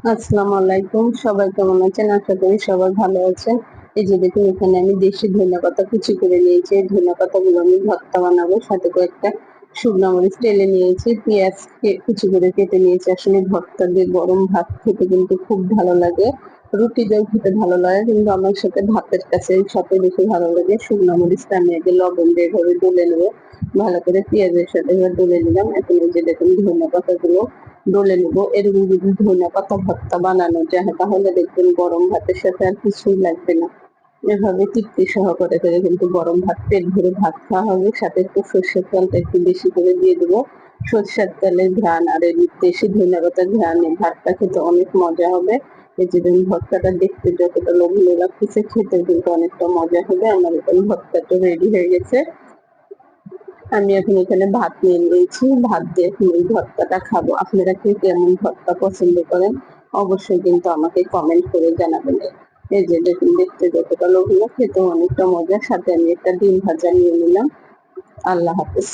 আসসালামু আলাইকুম, সবাই কেমন আছেন? আশা করি সবাই ভালো আছেন। এই যে দেখুন, এখানে আমি দেশি ধনেপাতা কুচি করে নিয়েছি। এই ধনেপাতাগুলো আমি ভর্তা বানাবো, সাথে কয়েকটা শুকনো মরিচ টেলে নিয়েছি, পেঁয়াজ কুচি করে কেটে নিয়েছি। আসলে ভর্তা দিয়ে গরম ভাত খেতে কিন্তু খুব ভালো লাগে, রুটি দিয়েও খেতে ভালো লাগে, কিন্তু আমার সাথে ভাতের কাছে সাথে বেশি ভালো লাগে। শুকনো মরিচটা আমি আগে লবণ দিয়ে এভাবে ডলে নেবো, ভালো করে পেঁয়াজের সাথে এবার ডলে নিলাম। এখন এই যে দেখুন, ধনেপাতাগুলো ডলে নেব। এরকম যদি ধনেপাতা ভর্তা বানানো যায়, তাহলে দেখবেন গরম ভাতের সাথে আর কিছুই লাগবে না। এভাবে তৃপ্তি সহকারে করে কিন্তু গরম ভাত পেট ভরে ভাত খাওয়া হবে। সাথে একটু সর্ষের তেলটা একটু বেশি করে দিয়ে দেবো। সর্ষের তেলের ঘ্রাণ আর এই দেশি ধনেপাতার ঘ্রাণে ভাতটা খেতে অনেক মজা হবে। এই যে দেখুন, ভর্তাটা দেখতে যতটা লোভনীয় লাগতেছে, খেতে কিন্তু অনেকটা মজা হবে। আমার এখন ভর্তাটা রেডি হয়ে গেছে। আমি এখন এখানে ভাত নিয়ে নিয়েছি, ভাত দিয়ে এখন এই ভর্তাটা খাবো। আপনারা কে কেমন ভর্তা পছন্দ করেন অবশ্যই কিন্তু আমাকে কমেন্ট করে জানাবেন। এই যে দেখুন, দেখতে যতটা লোভনীয়, খেতেও অনেকটা মজা। সাথে আমি একটা ডিম ভাজা নিয়ে নিলাম। আল্লাহ হাফেজ।